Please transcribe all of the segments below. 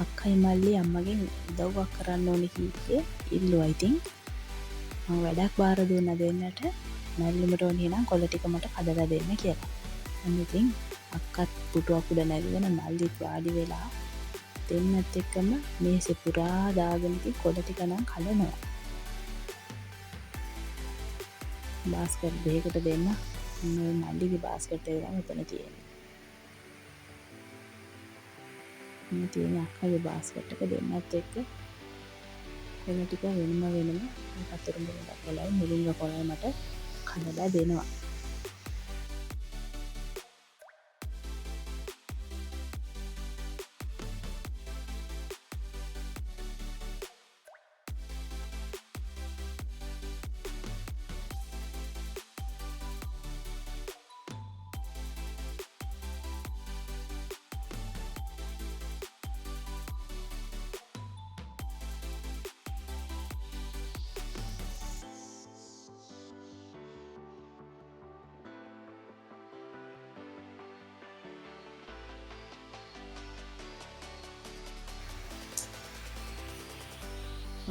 අක්කයි මල්ලි අම්මගෙන් උදව්වක් කරන්න ඕනි කීකේ ඉල්ලුවා. ඉතින් මම වැඩක් බාර දුන්න දෙන්නට මල්ලිමට ඕනේ නම් කොළ ටික මට කඩලා දෙන්න කියලා. මම ඉතින් අක්කත් පුටුවක් උඩ නැගගෙන මල්ලිත් වාඩි වෙලා දෙන්නත් එක්කම මේසෙ පුරා දාගෙන ඉතින් කොළ ටික නම් කඩනවා. බාස්කට් දෙකකට දෙන්න මේ මල්ලිගේ බාස්කට් එක තමයි මෙතන තියෙන්නේ. මේ තියෙන අක්කගේ බාස්කට් එක දෙන්නත් එක්ක කොළ ටික වෙනම කතරුඹුල කොළයි මුලින්ම කොළයි මට කඩලා දෙනවා.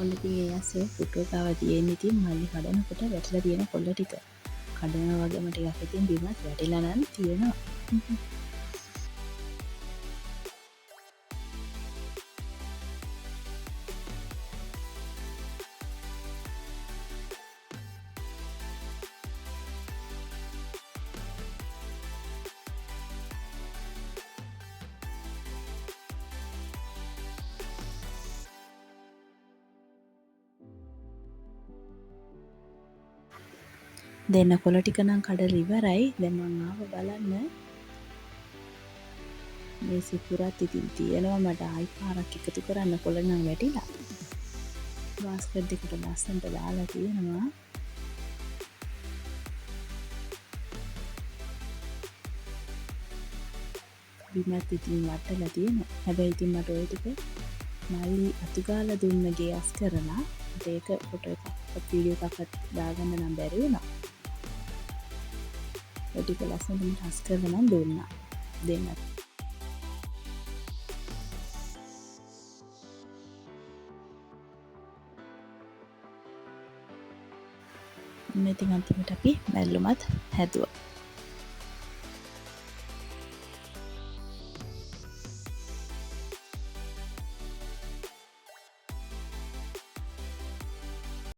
ඔන්න ඉතින් ඒ ඇස්සේ පුටුව ගාව තියෙන ඉතින් මල්ලි කඩනකොට වැටලා තියෙන කොළ ටික කඩනවා වගේම ටිකක් ඉතින් බිමත් වැටිලා නම් තියෙනවා. දෙන්න කොළ ටික නම් කඩලා ඉවරයි. දැන් මම ආව බලන්න මේ සිපුරත් ඉතින් තියෙනවා. මට ආයි පාරක් එකතු කරන්න කොළ නම් වැටිලා. බාස්කට් දෙකට ලස්සනට දාලා තියෙනවා. බිමත් ඉතින් වටලා තියෙනවා. හැබැයි ඉතින් මට ওই ටික මල්ලි අතුගාලා දුන්න ගේ අස් කරලා ඒක ෆොටෝ එකක් වීඩියෝ එකක් දාගන්න නම් බැරි වුණා. ඒ ටික ලස්සනට මට අස් කරලා නම් දුන්නා. දෙන්නත් ඉතින් අන්තිමට අපි මැල්ලුමත් හැදුවා.